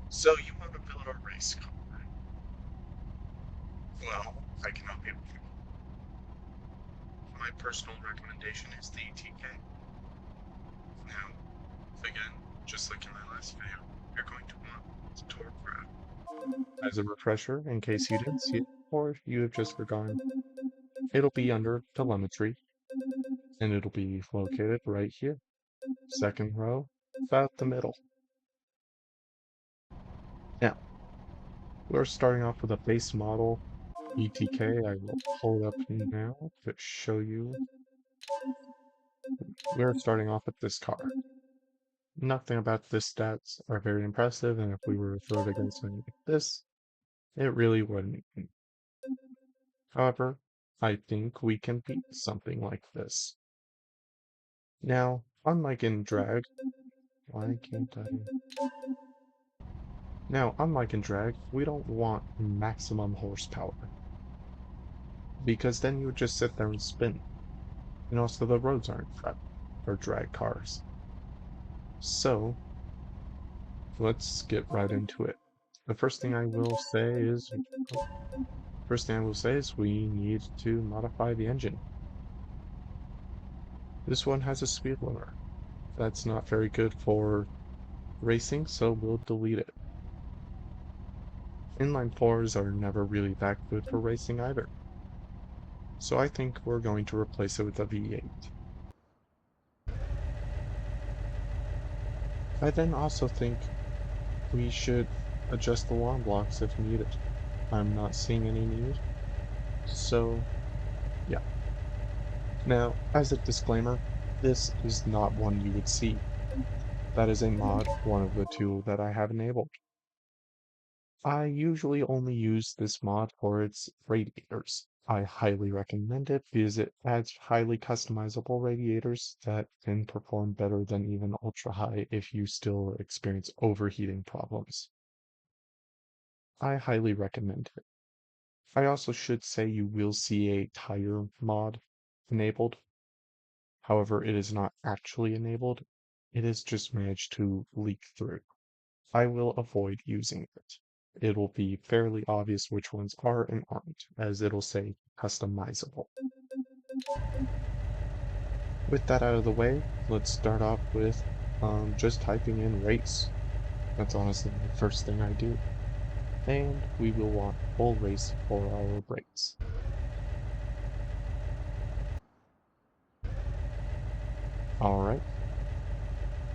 So you want to build a race car? Well, I can help you. My personal recommendation is the TK. Now, again, just like in my last video, you're going to want the torque graph. As a refresher, in case you didn't see it, or you have just forgotten, it'll be under telemetry, and it'll be located right here. Second row, about the middle. Now, we're starting off with a base model ETK. I will pull it up now to show you. We're starting off with this car. Nothing about this stats are very impressive, and if we were to throw it against something like this, it really wouldn't. However, I think we can beat something like this. Now, unlike in drag, why can't I? Now, unlike in drag, we don't want maximum horsepower, because then you would just sit there and spin. And also the roads aren't prepped for drag cars. So, let's get right into it. The first thing I will say is we need to modify the engine. This one has a speed limiter. That's not very good for racing, so we'll delete it. Inline 4s are never really that good for racing either. So I think we're going to replace it with a V8. I then also think we should adjust the long blocks if needed. I'm not seeing any need. So, yeah. Now, as a disclaimer, this is not one you would see. That is a mod, one of the two that I have enabled. I usually only use this mod for its radiators. I highly recommend it because it adds highly customizable radiators that can perform better than even ultra high if you still experience overheating problems. I highly recommend it. I also should say you will see a tire mod enabled. However, it is not actually enabled. It is just managed to leak through. I will avoid using it. It will be fairly obvious which ones are and aren't, as it'll say customizable. With that out of the way, let's start off with just typing in race. That's honestly the first thing I do. And we will want full race for our brakes. Alright,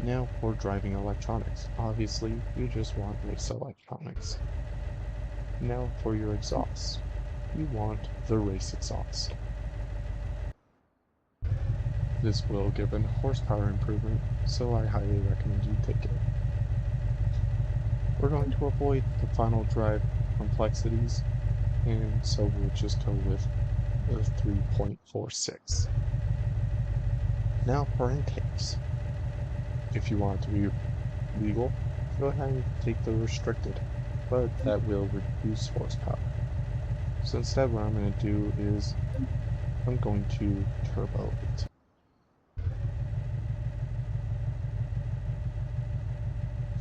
now for driving electronics. Obviously, you just want race electronics. Now for your exhaust. You want the race exhaust. This will give a horsepower improvement, so I highly recommend you take it. We're going to avoid the final drive complexities, and so we'll just go with the 3.46. Now for intakes. If you want it to be legal, go ahead and take the restricted, but that will reduce horsepower. So instead what I'm going to do is I'm going to turbo it.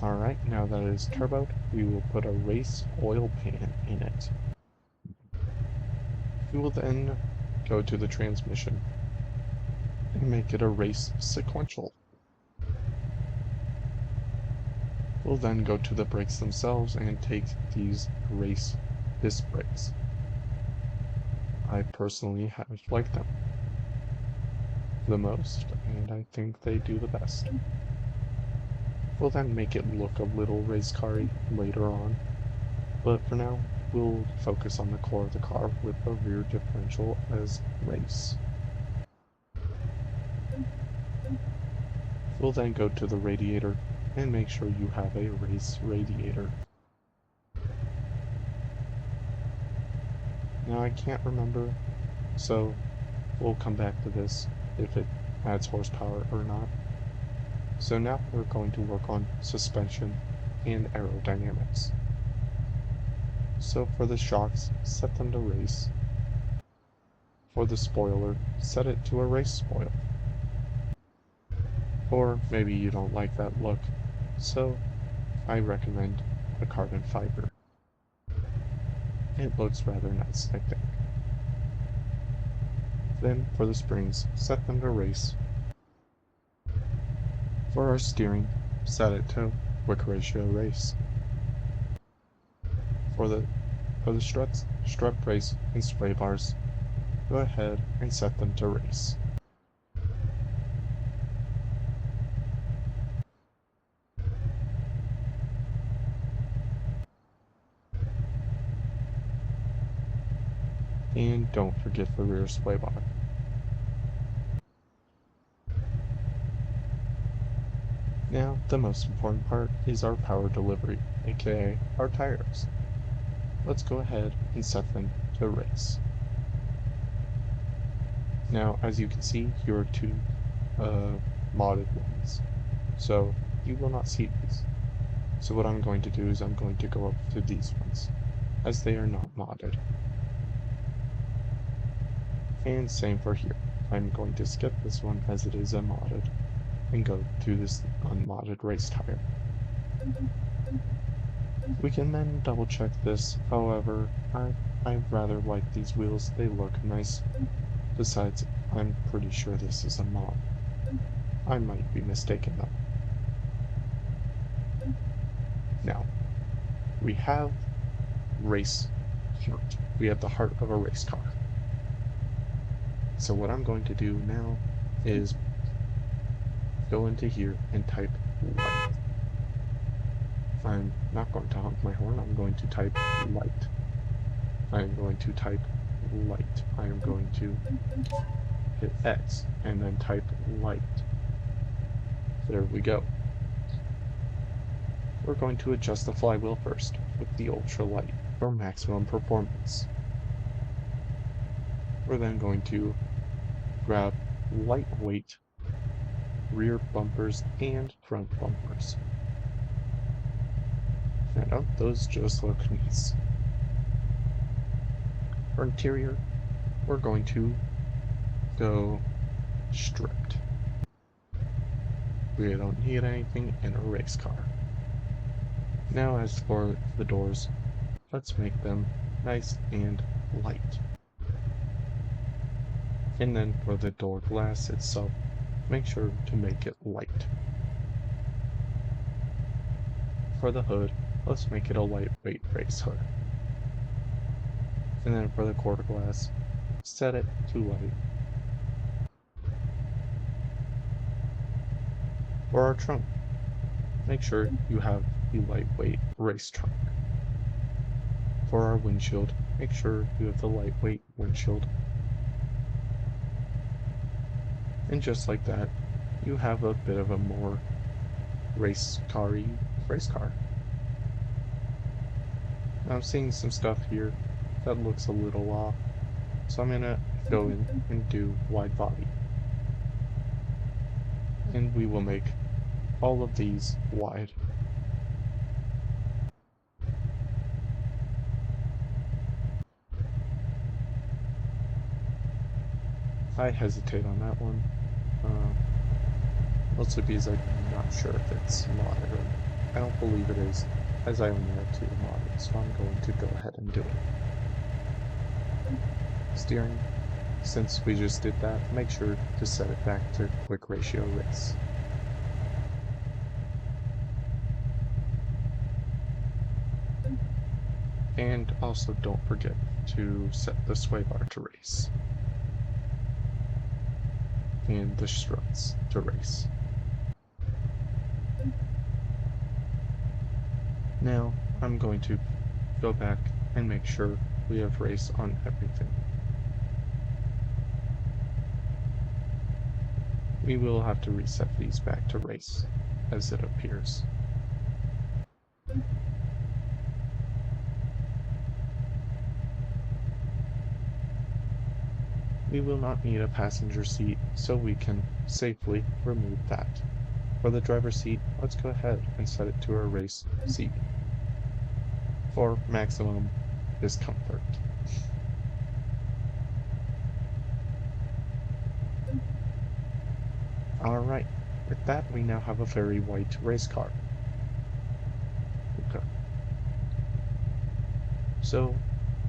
Alright, now that it is turboed, we will put a race oil pan in it. We will then go to the transmission and make it a race sequential. We'll then go to the brakes themselves and take these race disc brakes. I personally have liked them the most, and I think they do the best. We'll then make it look a little race car-y later on, but for now, we'll focus on the core of the car with the rear differential as race. We'll then go to the radiator and make sure you have a race radiator. Now I can't remember, so we'll come back to this if it adds horsepower or not. So now we're going to work on suspension and aerodynamics. So for the shocks, set them to race. For the spoiler, set it to a race spoil. Or maybe you don't like that look, so I recommend a carbon fiber. It looks rather nice, I think. Then for the springs, set them to race. For our steering, set it to quick ratio race. For the struts, strut brace, and sway bars, go ahead and set them to race. And don't forget the rear sway bar. Now, the most important part is our power delivery, aka our tires. Let's go ahead and set them to race. Now, as you can see, here are two modded ones. So you will not see these. So what I'm going to do is I'm going to go up to these ones, as they are not modded. And same for here. I'm going to skip this one as it is unmodded, and go to this unmodded race tire. We can then double check this, however, I rather like these wheels, they look nice. Besides, I'm pretty sure this is a mod. I might be mistaken though. Now, we have race heart. We have the heart of a race car. So what I'm going to do now is go into here and type light. I'm not going to honk my horn, I'm going to type light. I am going to type light. I am going to hit X and then type light. There we go. We're going to adjust the flywheel first with the ultralight for maximum performance. We're then going to grab lightweight rear bumpers and front bumpers. And those just look nice. For interior, we're going to go stripped. We don't need anything in a race car. Now as for the doors, let's make them nice and light. And then for the door glass itself, make sure to make it light. For the hood, let's make it a lightweight race hood. And then for the quarter glass, set it to light. For our trunk, make sure you have the lightweight race trunk. For our windshield, make sure you have the lightweight windshield. And just like that, you have a bit of a more race car. Now I'm seeing some stuff here that looks a little off, so I'm gonna go in and do wide body. And we will make all of these wide. I hesitate on that one, mostly because I'm not sure if it's modded or I don't believe it is, as I only have 2 modded, so I'm going to go ahead and do it. Steering, since we just did that, make sure to set it back to quick ratio race. And also don't forget to set the sway bar to race. And the struts to race. Now, I'm going to go back and make sure we have race on everything. We will have to reset these back to race, as it appears. We will not need a passenger seat, so we can safely remove that. For the driver's seat, let's go ahead and set it to a race seat for maximum discomfort. Alright, with that we now have a very white race car. Okay. So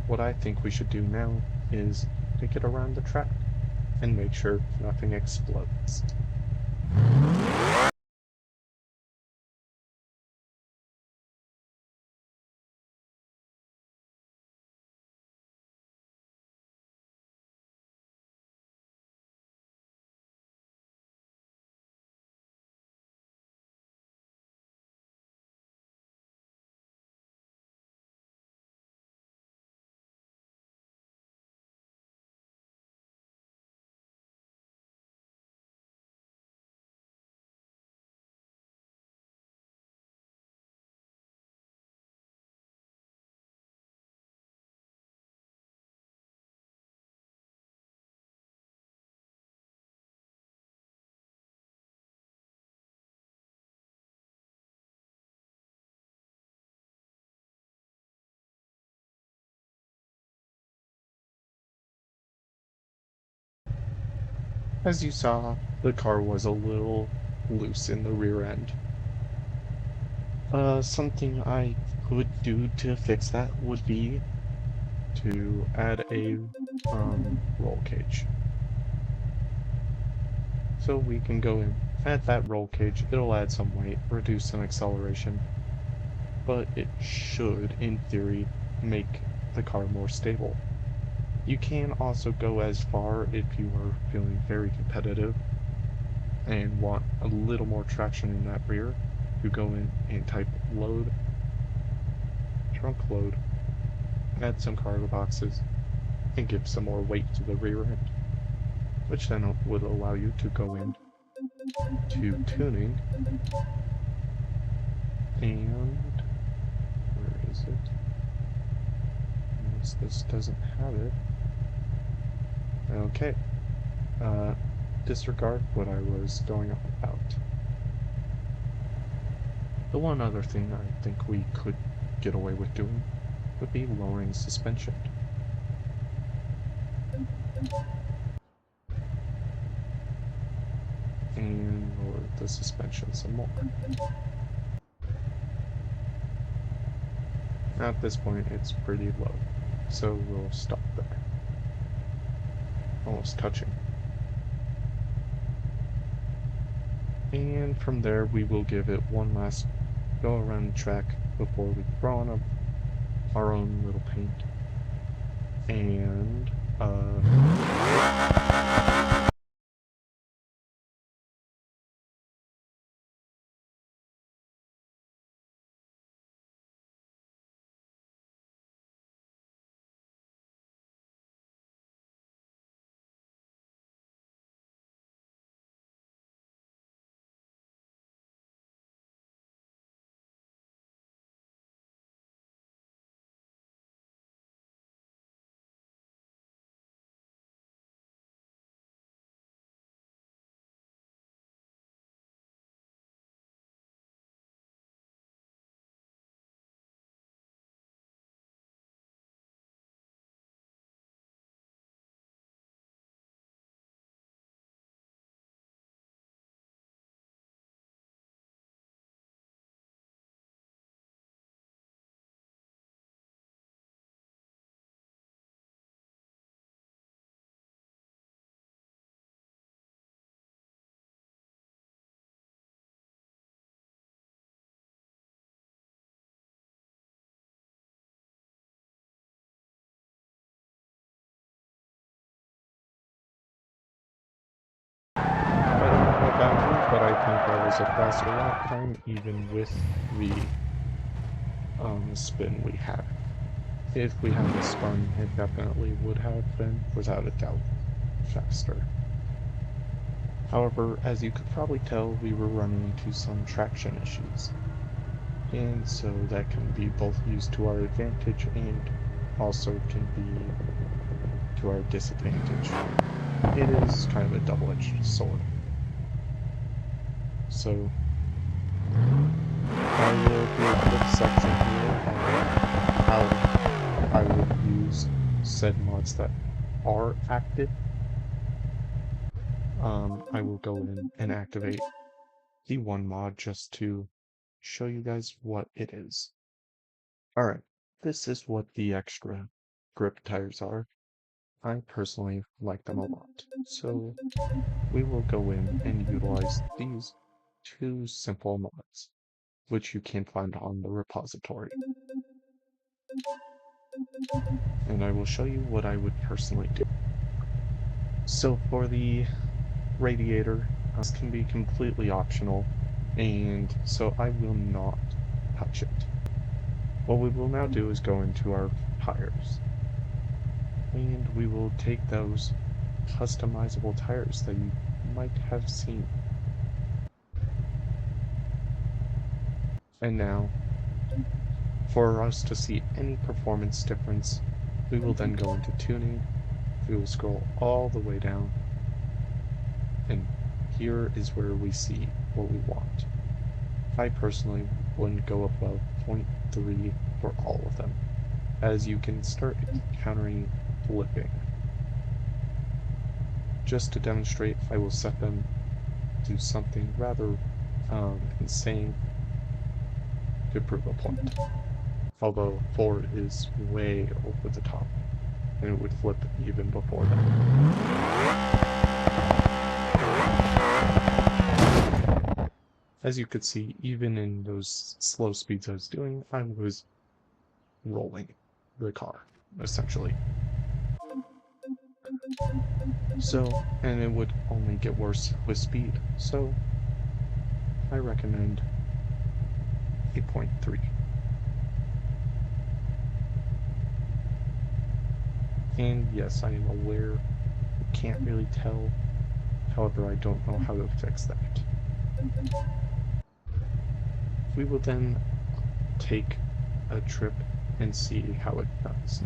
what I think we should do now is take it around the track and make sure nothing explodes. As you saw, the car was a little loose in the rear end. Something I could do to fix that would be to add a roll cage. So we can go in, add that roll cage, it'll add some weight, reduce some acceleration, but it should, in theory, make the car more stable. You can also go as far if you are feeling very competitive and want a little more traction in that rear to go in and type load, trunk load, add some cargo boxes, and give some more weight to the rear end, which then would allow you to go in to tuning and where is it? Unless this doesn't have it. Okay. Uh, disregard what I was going on about. The one other thing I think we could get away with doing would be lowering suspension and lower the suspension some more. At this point, it's pretty low, so we'll stop there. Almost touching. And from there, we will give it one last go around the track before we throw on our own little paint. And, I don't know about you, but I think that was a faster lap time even with the spin we had. If we hadn't spun, it definitely would have been, without a doubt, faster. However, as you could probably tell, we were running into some traction issues. And so that can be both used to our advantage and also can be to our disadvantage. It is kind of a double-edged sword. So I will do a quick section here on how I would use said mods that are active. I will go in and activate the one mod just to show you guys what it is. Alright, this is what the extra grip tires are. I personally like them a lot. So we will go in and utilize these two simple mods, which you can find on the repository. And I will show you what I would personally do. So for the radiator, this can be completely optional, and so I will not touch it. What we will now do is go into our tires, and we will take those customizable tires that you might have seen. And now, for us to see any performance difference, we will then go into tuning, we will scroll all the way down, and here is where we see what we want. I personally wouldn't go above 0.3 for all of them, as you can start encountering flipping. Just to demonstrate, I will set them to something rather insane to prove a point. Although 4 is way over the top, and it would flip even before that. As you could see, even in those slow speeds I was doing, I was rolling the car, essentially. So, and it would only get worse with speed, so I recommend 8.3. And yes, I am aware you can't really tell, however I don't know how to fix that. We will then take a trip and see how it does.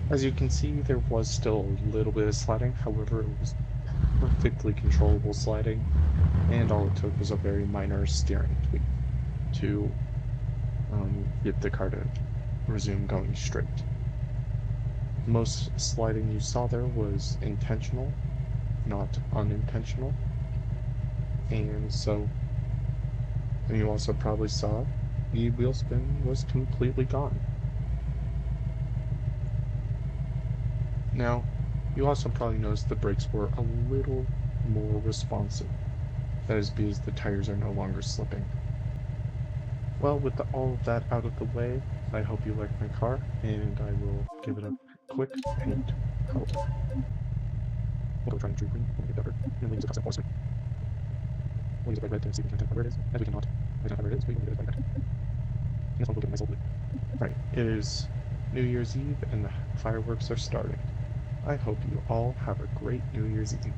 As you can see, there was still a little bit of sliding, however it was perfectly controllable sliding, and all it took was a very minor steering tweak to get the car to resume going straight. Most sliding you saw there was intentional, not unintentional, and so, and you also probably saw the wheel spin was completely gone. Now, you also probably noticed the brakes were a little more responsive. That is because the tires are no longer slipping. Well, with all of that out of the way, I hope you like my car, and I will give it a quick paint color. We'll go try and true green, we'll get better, and we'll use a custom force. We'll use a bright red to see if we can identify where it is. As we cannot identify where it is, we will get it bright red. And this one will get a nice old blue. Right, it is New Year's Eve, and the fireworks are starting. I hope you all have a great New Year's Eve.